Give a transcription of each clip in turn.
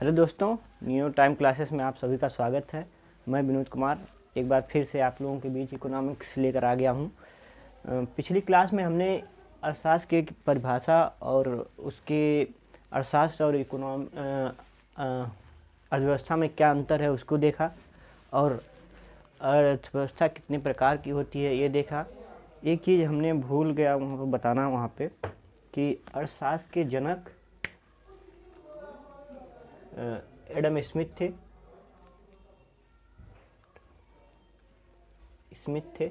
Hello दोस्तों, new time classes में आप सभी का स्वागत है। मैं विनोद कुमार एक बार फिर से आप लोगों के बीच इकोनॉमिक्स लेकर आ गया हूँ। पिछली क्लास में हमने अर्थशास्त्र की परिभाषा और उसके अर्थशास्त्र और अर्थव्यवस्था में क्या अंतर है उसको देखा, और अर्थव्यवस्था कितने प्रकार की होती है ये देखा। एक चीज़ हमने भूल गया बताना वहाँ पे कि अर्थशास्त्र के जनक एडम स्मिथ थे। स्मिथ थे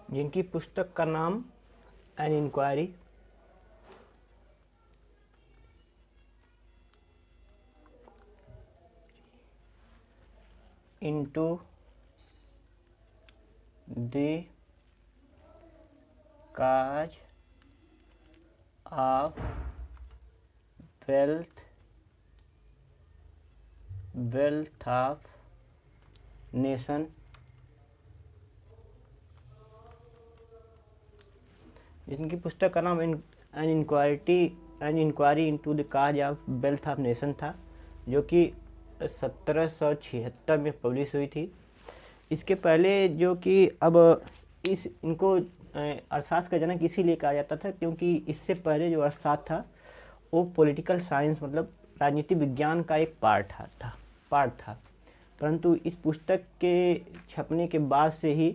जिनकी पुस्तक का नाम an inquiry into the cause of wealth of nation, जिनकी पुस्तक का नाम an inquiry into the cause of wealth of nation था, जो कि 1776 में पब्लिश हुई थी। इसके पहले जो कि अब इनको अर्थशास्त्र का जनक इसीलिए कहा जाता था क्योंकि इससे पहले जो अर्थशास्त्र था वो पॉलिटिकल साइंस मतलब राजनीति विज्ञान का एक पार्ट था। परंतु इस पुस्तक के छपने के बाद से ही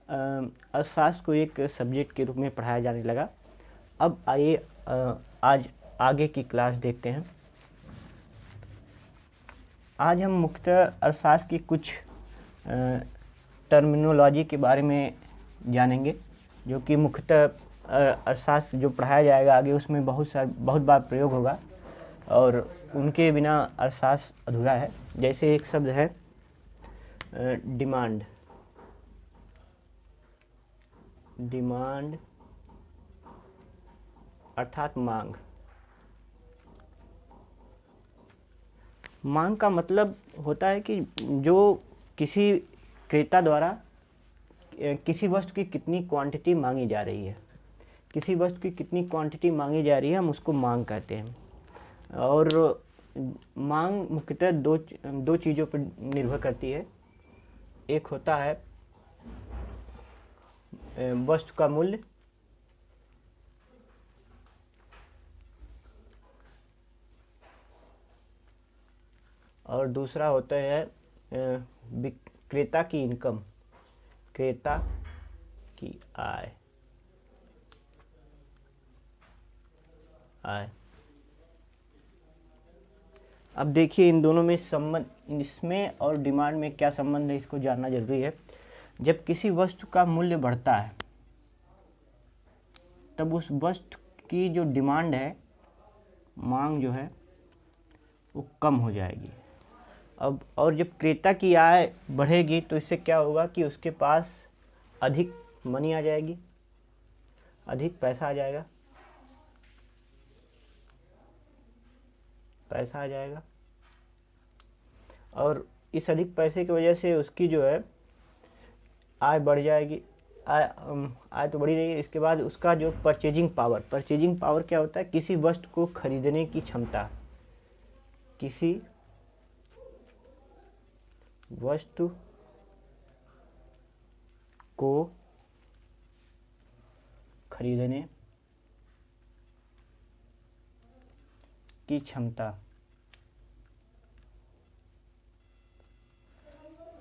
अर्थशास्त्र को एक सब्जेक्ट के रूप में पढ़ाया जाने लगा। अब आइए आज आगे की क्लास देखते हैं। आज हम मुख्यतः अर्थशास्त्र की कुछ टर्मिनोलॉजी के बारे में जानेंगे, जो कि मुख्यतः अर्थशास्त्र जो पढ़ाया जाएगा आगे उसमें बहुत बार प्रयोग होगा और उनके बिना अर्थशास्त्र अधूरा है। जैसे एक शब्द है डिमांड अर्थात मांग का मतलब होता है कि जो किसी क्रेता द्वारा किसी वस्तु की कितनी क्वांटिटी मांगी जा रही है, हम उसको मांग कहते हैं। और मांग मुख्यतः दो चीज़ों पर निर्भर करती है। एक होता है वस्तु का मूल्य, और दूसरा होता है विक्रेता की इनकम, क्रेता की आय। अब देखिए इन दोनों में संबंध, इसमें और डिमांड में क्या संबंध है इसको जानना जरूरी है। जब किसी वस्तु का मूल्य बढ़ता है तब उस वस्तु की जो डिमांड है, मांग जो है वो कम हो जाएगी। अब और जब क्रेता की आय बढ़ेगी तो इससे क्या होगा कि उसके पास अधिक मनी आ जाएगी, अधिक पैसा आ जाएगा, और इस अधिक पैसे की वजह से उसकी जो है आय बढ़ जाएगी। आय तो बढ़ी रही है। इसके बाद उसका जो परचेजिंग पावर क्या होता है? किसी वस्तु को खरीदने की क्षमता, किसी वस्तु को खरीदने की क्षमता,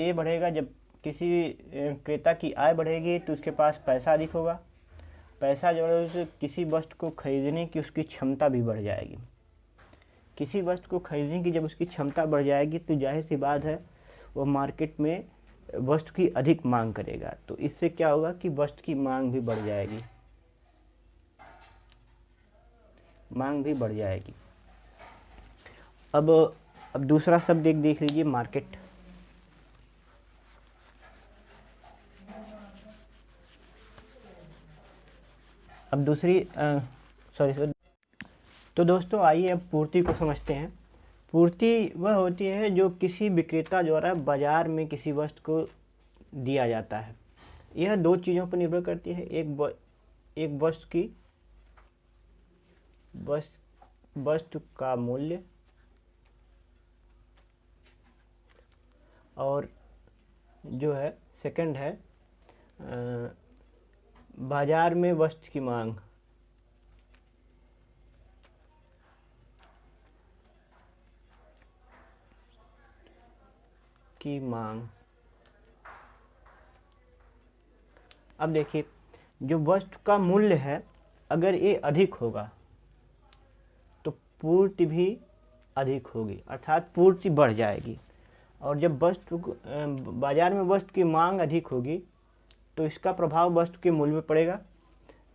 ये बढ़ेगा। जब किसी क्रेता की आय बढ़ेगी तो उसके पास पैसा अधिक होगा, पैसा जो है किसी वस्तु को खरीदने की उसकी क्षमता भी बढ़ जाएगी। किसी वस्तु को खरीदने की जब उसकी क्षमता बढ़ जाएगी तो जाहिर सी बात है वो मार्केट में वस्तु की अधिक मांग करेगा, तो इससे क्या होगा कि वस्तु की मांग भी बढ़ जाएगी। अब दूसरा शब्द देख लीजिए, मार्केट। अब दूसरी तो दोस्तों आइए अब पूर्ति को समझते हैं। पूर्ति वह होती है जो किसी विक्रेता द्वारा बाजार में किसी वस्तु को दिया जाता है। यह दो चीज़ों पर निर्भर करती है, एक वस्तु की वस्तु का मूल्य और जो है सेकंड है बाजार में वस्तु की मांग। अब देखिए, जो वस्तु का मूल्य है अगर ये अधिक होगा तो पूर्ति भी अधिक होगी, अर्थात पूर्ति बढ़ जाएगी। और जब बाजार में वस्तु की मांग अधिक होगी तो इसका प्रभाव वस्तु के मूल्य पर पड़ेगा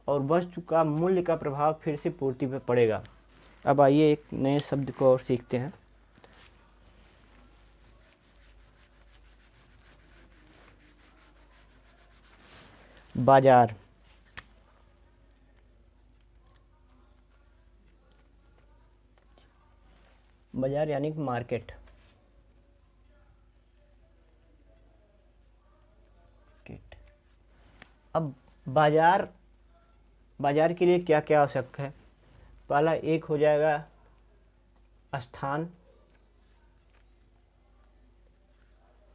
और वस्तु का मूल्य का प्रभाव फिर से पूर्ति पर पड़ेगा। अब आइए एक नए शब्द को और सीखते हैं। बाजार। बाजार यानी मार्केट। अब बाजार के लिए क्या क्या आवश्यक है? पहला एक हो जाएगा स्थान,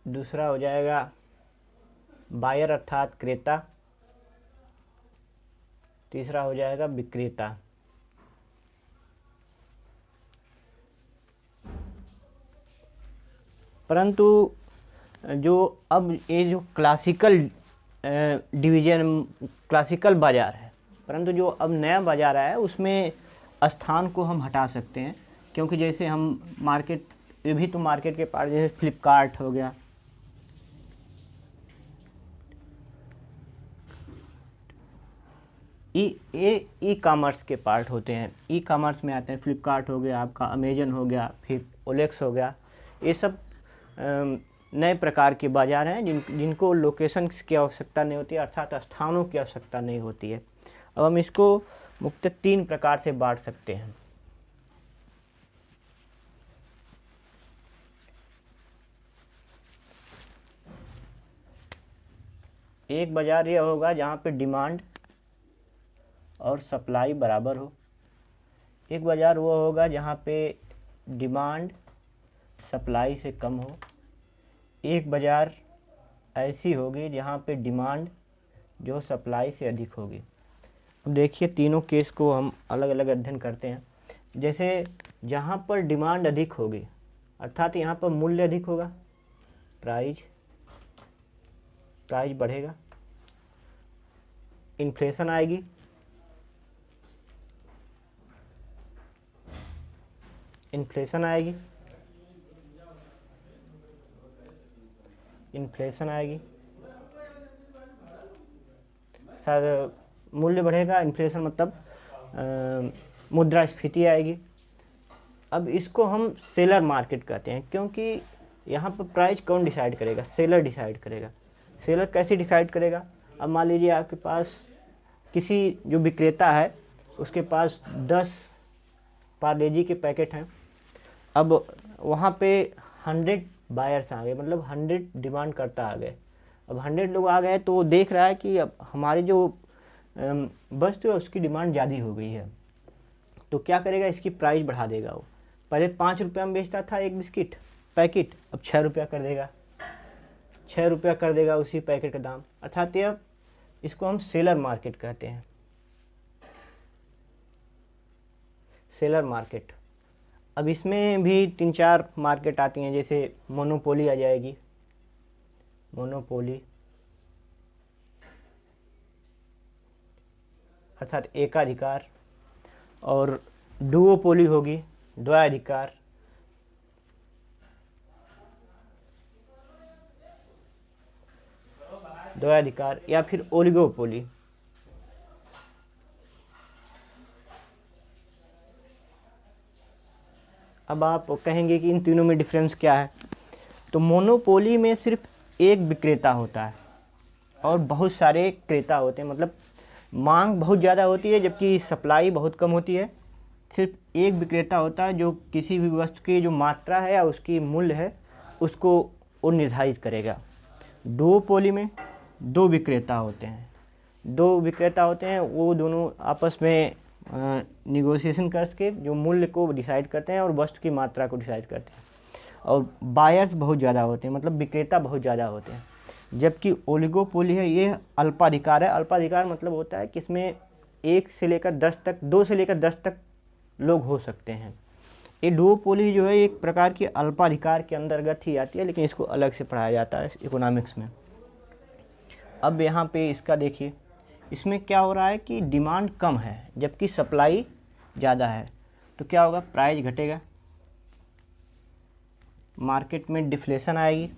दूसरा हो जाएगा बायर अर्थात क्रेता, तीसरा हो जाएगा विक्रेता। परंतु जो अब ये जो क्लासिकल बाज़ार है, परंतु जो अब नया बाज़ार आया है उसमें स्थान को हम हटा सकते हैं, क्योंकि जैसे हम मार्केट, ये भी तो मार्केट के पार्ट, जैसे फ्लिपकार्ट हो गया, ई कॉमर्स के पार्ट होते हैं, ई कॉमर्स में आते हैं। फ्लिपकार्ट हो गया आपका, अमेजन हो गया, फिर ओलेक्स हो गया, ये सब नए प्रकार के बाज़ार हैं जिनको लोकेशन की आवश्यकता नहीं होती है, अर्थात स्थानों की आवश्यकता नहीं होती है। अब हम इसको मुख्यतः 3 प्रकार से बांट सकते हैं। एक बाज़ार यह होगा जहाँ पे डिमांड और सप्लाई बराबर हो। एक बाज़ार वो होगा जहाँ पे डिमांड सप्लाई से कम हो। एक बाज़ार ऐसी होगी जहाँ पे डिमांड जो सप्लाई से अधिक होगी। अब देखिए तीनों केस को हम अलग अलग अध्ययन करते हैं। जैसे जहाँ पर डिमांड अधिक होगी, अर्थात यहाँ पर मूल्य अधिक होगा, प्राइस बढ़ेगा, इन्फ्लेशन आएगी, इन्फ्लेशन आएगी, सर मूल्य बढ़ेगा, इन्फ्लेशन मतलब मुद्रास्फीति आएगी। अब इसको हम सेलर मार्केट कहते हैं, क्योंकि यहाँ पर प्राइस कौन डिसाइड करेगा? सेलर डिसाइड करेगा। सेलर कैसे डिसाइड करेगा? अब मान लीजिए आपके पास किसी जो विक्रेता है उसके पास 10 पार्ले-जी के पैकेट हैं। अब वहाँ पे 100 बायर्स आ गए, मतलब 100 डिमांड करता आ गए। अब 100 लोग आ गए तो वो देख रहा है कि अब हमारी जो वस्तु है उसकी डिमांड ज़्यादा हो गई है, तो क्या करेगा? इसकी प्राइस बढ़ा देगा। वो पहले 5 रुपये में बेचता था एक बिस्किट पैकेट, अब 6 रुपया कर देगा, 6 रुपया कर देगा उसी पैकेट का दाम। अर्थात यह, इसको हम सेलर मार्केट कहते हैं, सेलर मार्केट। अब इसमें भी 3-4 मार्केट आती हैं, जैसे मोनोपोली आ जाएगी, मोनोपोली अर्थात एकाधिकार, और डुओपोली होगी, द्वयाधिकार, या फिर ओलिगोपोली। अब आप कहेंगे कि इन तीनों में डिफरेंस क्या है? तो मोनोपोली में सिर्फ एक विक्रेता होता है और बहुत सारे क्रेता होते हैं, मतलब मांग बहुत ज़्यादा होती है जबकि सप्लाई बहुत कम होती है। सिर्फ एक विक्रेता होता है जो किसी भी वस्तु की जो मात्रा है या उसकी मूल्य है उसको वो निर्धारित करेगा। डुओपोली में दो विक्रेता होते हैं, वो दोनों आपस में निगोशिएशन करके जो मूल्य को डिसाइड करते हैं और वस्तु की मात्रा को डिसाइड करते हैं। और बायर्स बहुत ज़्यादा होते हैं, मतलब विक्रेता बहुत ज़्यादा होते हैं। जबकि ओलिगोपोली है, ये अल्पाधिकार है। अल्पाधिकार मतलब होता है कि इसमें 1 से लेकर 10 तक, 2 से लेकर 10 तक लोग हो सकते हैं। ये डुओपोली जो है एक प्रकार की अल्पाधिकार के अंतर्गत ही आती है, लेकिन इसको अलग से पढ़ाया जाता है इकोनॉमिक्स में। अब यहाँ पे इसका देखिए, इसमें क्या हो रहा है कि डिमांड कम है जबकि सप्लाई ज़्यादा है, तो क्या होगा, प्राइस घटेगा, मार्केट में डिफ्लेशन आएगी।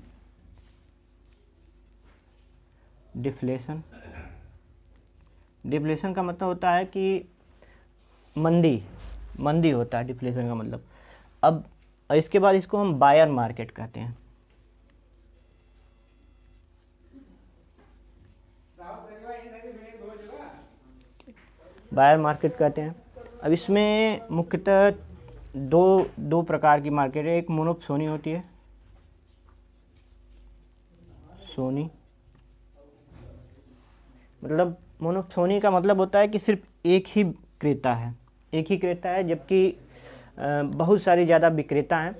डिफ्लेशन का मतलब होता है कि मंदी होता है डिफ्लेशन का मतलब। अब इसके बाद इसको हम बायर मार्केट कहते हैं। बायर मार्केट कहते हैं। अब इसमें मुख्यतः दो प्रकार की मार्केट है। एक मोनोसोनी होती है, सोनी, मतलब मोनोसोनी का मतलब होता है कि सिर्फ एक ही क्रेता है, जबकि बहुत सारे ज़्यादा विक्रेता हैं,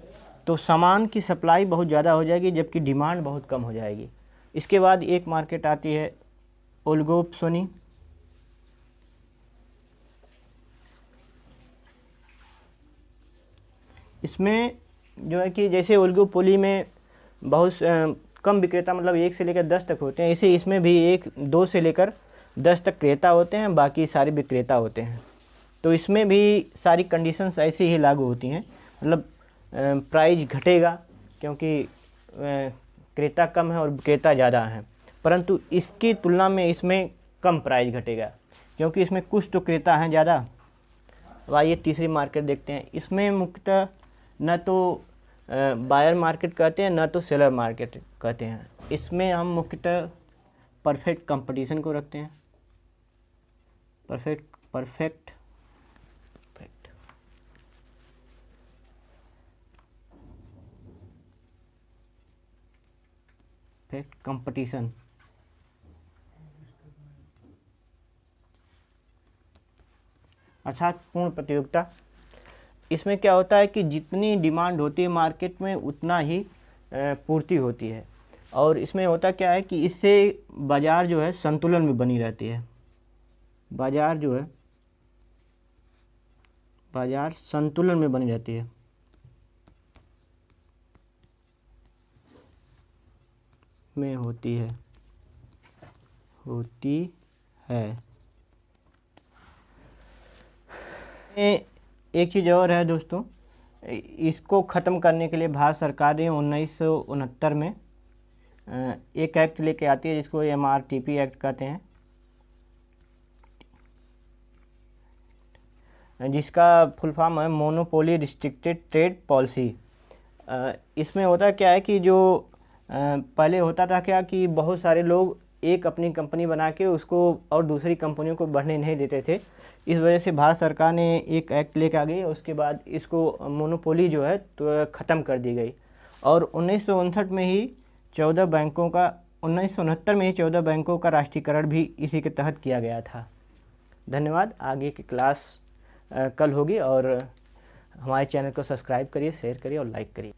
तो सामान की सप्लाई बहुत ज़्यादा हो जाएगी जबकि डिमांड बहुत कम हो जाएगी। इसके बाद एक मार्केट आती है ओलिगोपोली। इसमें जो है कि जैसे ओलिगोपोली में बहुत कम विक्रेता, मतलब 1 से लेकर 10 तक होते हैं, इसे इसमें भी 2 से लेकर 10 तक क्रेता होते हैं, बाकी सारे विक्रेता होते हैं। तो इसमें भी सारी कंडीशंस ऐसी ही लागू होती हैं, मतलब प्राइस घटेगा क्योंकि क्रेता कम है और विक्रेता ज़्यादा हैं, परंतु इसकी तुलना में इसमें कम प्राइस घटेगा क्योंकि इसमें कुछ तो क्रेता हैं ज़्यादा। अब आइए तीसरी मार्केट देखते हैं। इसमें मुख्यतः न तो बायर मार्केट कहते हैं, न तो सेलर मार्केट कहते हैं। इसमें हम मुख्यतः परफेक्ट कंपटीशन को रखते हैं। परफेक्ट कंपटीशन, अर्थात पूर्ण प्रतियोगिता। इसमें क्या होता है कि जितनी डिमांड होती है मार्केट में उतना ही पूर्ति होती है, और इसमें होता क्या है कि इससे बाज़ार जो है संतुलन में बनी रहती है। बाज़ार संतुलन में बनी रहती है। में होती है। एक चीज़ और है दोस्तों, इसको ख़त्म करने के लिए भारत सरकार ने 1969 में एक एक्ट लेके आती है जिसको MRTP एक्ट कहते हैं, जिसका फुल फॉर्म है मोनोपोली रिस्ट्रिक्टेड ट्रेड पॉलिसी। इसमें होता क्या है कि जो पहले होता था क्या कि बहुत सारे लोग एक अपनी कंपनी बना के उसको और दूसरी कंपनियों को बढ़ने नहीं देते थे। इस वजह से भारत सरकार ने एक एक्ट लेकर आ गई, उसके बाद इसको मोनोपोली जो है तो ख़त्म कर दी गई। और 1969 में ही 14 बैंकों का 1969 में ही 14 बैंकों का राष्ट्रीयकरण भी इसी के तहत किया गया था। धन्यवाद। आगे की क्लास कल होगी, और हमारे चैनल को सब्सक्राइब करिए, शेयर करिए और लाइक करिए।